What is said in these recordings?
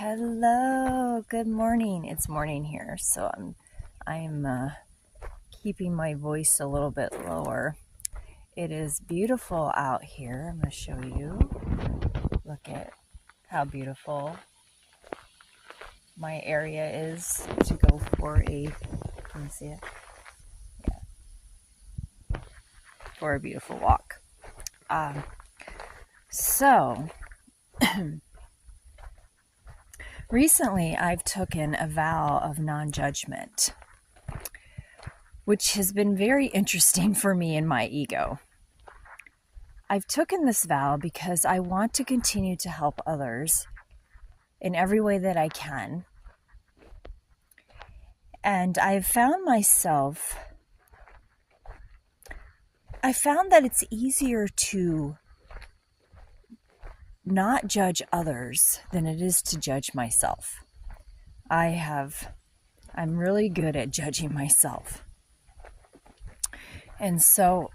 Hello, good morning. It's morning here, so I'm keeping my voice a little bit lower. It is beautiful out here. I'm going to show you. Look at how beautiful my area is to go for can you see it? Yeah, for a beautiful walk. So recently I've taken a vow of non-judgment, which has been very interesting for me and my ego. I've taken this vow because I want to continue to help others in every way that I can. And I found that it's easier to not judge others than it is to judge myself. I'm really good at judging myself. And so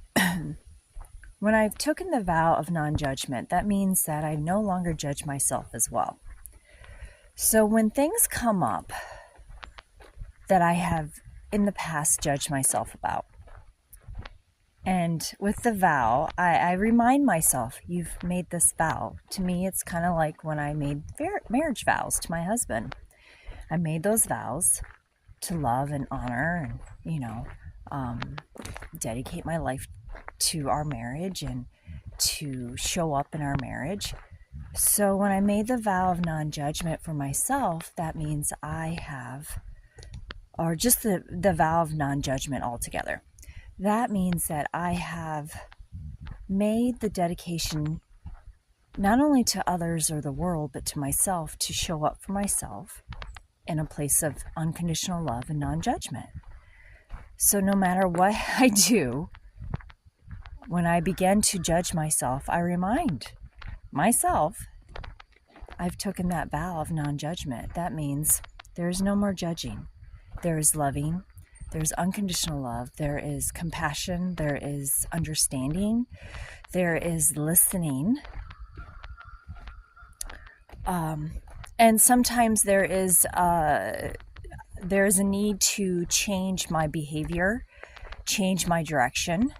when I've taken the vow of non-judgment, that means that I no longer judge myself as well. So when things come up that I have in the past judged myself about, and with the vow, I remind myself, you've made this vow. To me, it's kind of like when I made marriage vows to my husband. I made those vows to love and honor and, dedicate my life to our marriage and to show up in our marriage. So when I made the vow of non-judgment for myself, that means just the vow of non-judgment altogether. That means that I have made the dedication not only to others or the world, but to myself, to show up for myself in a place of unconditional love and non-judgment. So no matter what I do, when I begin to judge myself, I remind myself I've taken that vow of non-judgment. That means there is no more judging. There is loving. There's unconditional love. There is compassion. There is understanding. There is listening. And sometimes there is a need to change my behavior, change my direction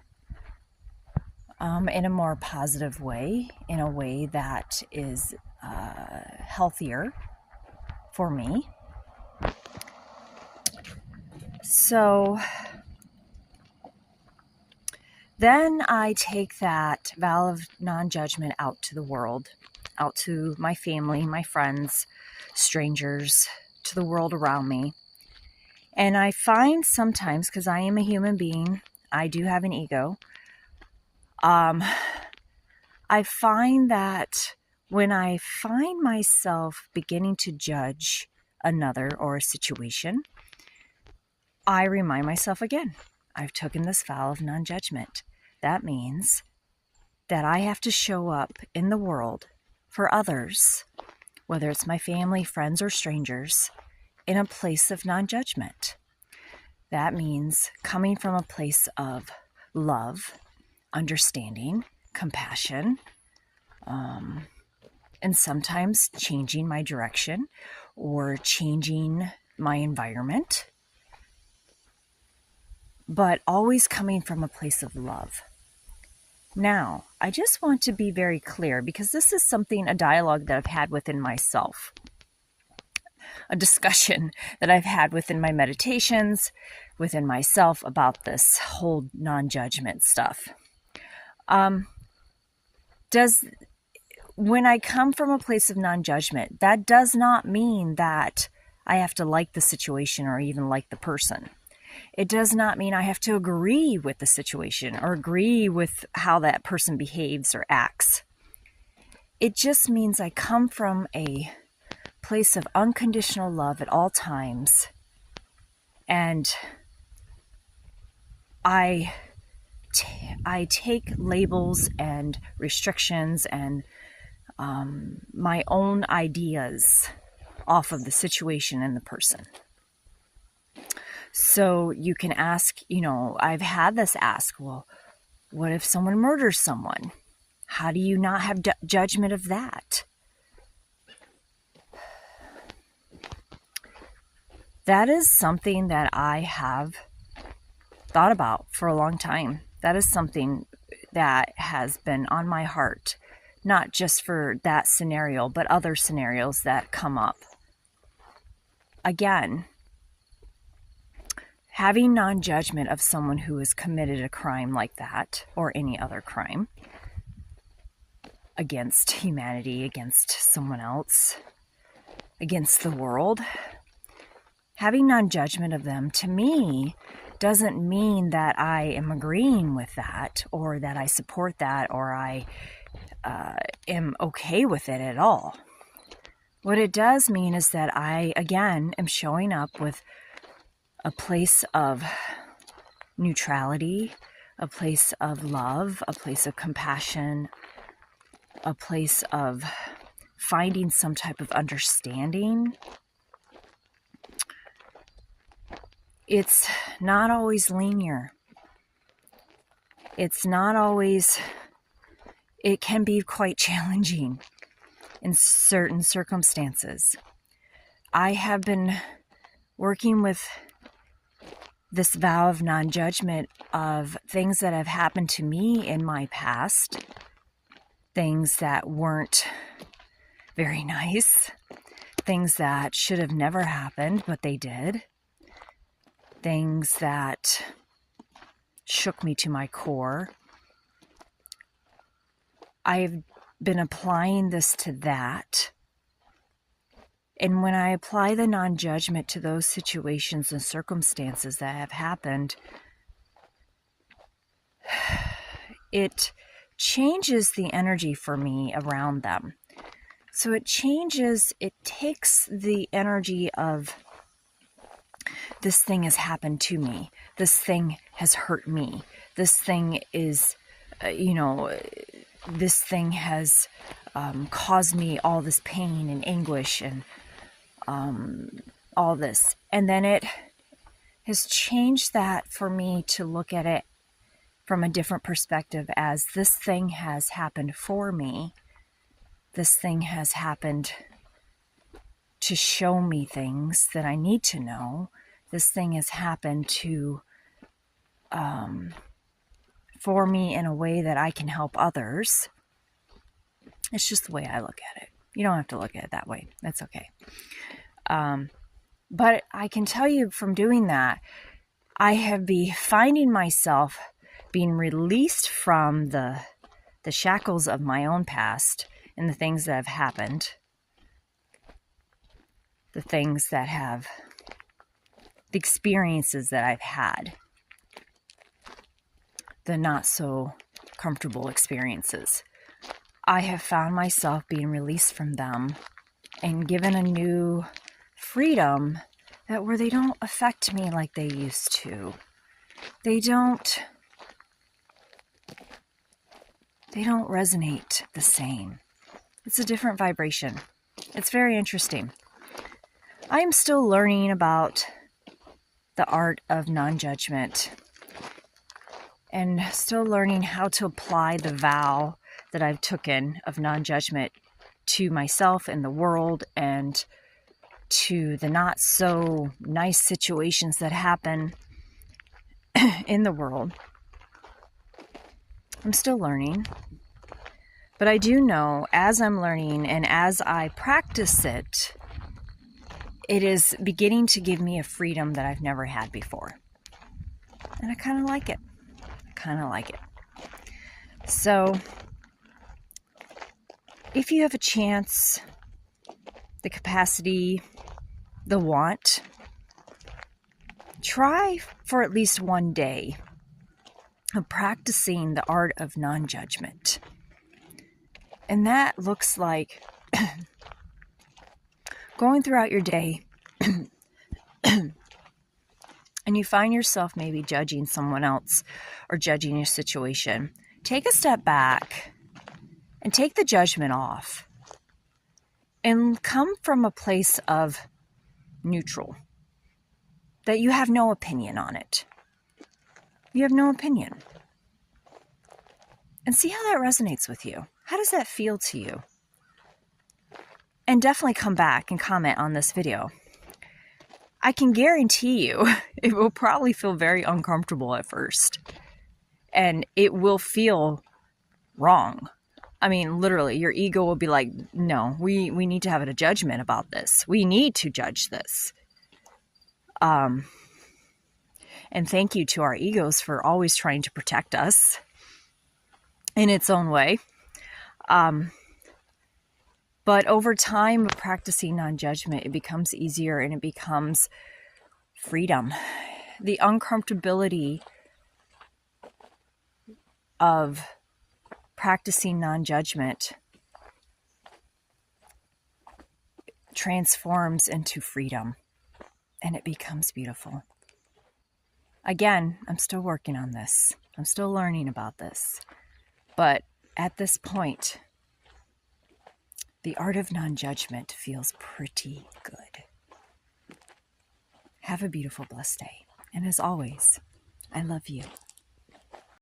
in a more positive way, in a way that is healthier for me. So then I take that vow of non-judgment out to the world, out to my family, my friends, strangers, to the world around me. And I find sometimes, because I am a human being, I do have an ego, I find that when I find myself beginning to judge another or a situation, I remind myself again, I've taken this vow of non-judgment. That means that I have to show up in the world for others, whether it's my family, friends, or strangers, in a place of non-judgment. That means coming from a place of love, understanding, compassion, and sometimes changing my direction or changing my environment, but always coming from a place of love. Now, I just want to be very clear, because this is a dialogue that I've had within myself, a discussion that I've had within my meditations, within myself about this whole non-judgment stuff. When I come from a place of non-judgment, that does not mean that I have to like the situation or even like the person. It does not mean I have to agree with the situation or agree with how that person behaves or acts. It just means I come from a place of unconditional love at all times, and I take labels and restrictions and my own ideas off of the situation and the person. So you can ask, I've had this ask, well, what if someone murders someone? How do you not have judgment of that? That is something that I have thought about for a long time. That is something that has been on my heart, not just for that scenario, but other scenarios that come up. Again, having non-judgment of someone who has committed a crime like that, or any other crime against humanity, against someone else, against the world, having non-judgment of them, to me, doesn't mean that I am agreeing with that, or that I support that, or I am okay with it at all. What it does mean is that I, again, am showing up with a place of neutrality, a place of love, a place of compassion, a place of finding some type of understanding. It's not always linear. It's not always, it can be quite challenging in certain circumstances. I have been working with this vow of non-judgment of things that have happened to me in my past, things that weren't very nice, things that should have never happened, but they did. Things that shook me to my core. I've been applying this to that. And when I apply the non-judgment to those situations and circumstances that have happened, it changes the energy for me around them. So it takes the energy of, this thing has happened to me. This thing has hurt me. This thing is, this thing has caused me all this pain and anguish and all this. And then it has changed that for me to look at it from a different perspective as, this thing has happened for me. This thing has happened to show me things that I need to know. This thing has happened to, for me in a way that I can help others. It's just the way I look at it. You don't have to look at it that way. That's okay. But I can tell you from doing that, I have been finding myself being released from the shackles of my own past and the things that have happened, the things that have, the experiences that I've had, the not so comfortable experiences. I have found myself being released from them and given a new freedom that where they don't affect me like they used to. They don't resonate the same. It's a different vibration. It's very interesting. I am still learning about the art of non-judgment and still learning how to apply the vow that I've taken of non-judgment to myself and the world and to the not so nice situations that happen in the world. I'm still learning. But I do know as I'm learning and as I practice it, it is beginning to give me a freedom that I've never had before. And I kind of like it. So, if you have a chance, the capacity, the want, try for at least one day of practicing the art of non-judgment. And that looks like going throughout your day and you find yourself maybe judging someone else or judging your situation. Take a step back and take the judgment off and come from a place of neutral, that you have no opinion on it. You have no opinion. And see how that resonates with you. How does that feel to you? And definitely come back and comment on this video. I can guarantee you it will probably feel very uncomfortable at first. And it will feel wrong. I mean, literally, your ego will be like, no, we need to have a judgment about this. We need to judge this. And thank you to our egos for always trying to protect us in its own way. But over time of practicing non-judgment, it becomes easier and it becomes freedom. The uncomfortability of practicing non-judgment transforms into freedom, and it becomes beautiful. Again, I'm still working on this. I'm still learning about this. But at this point, the art of non-judgment feels pretty good. Have a beautiful, blessed day. And as always, I love you.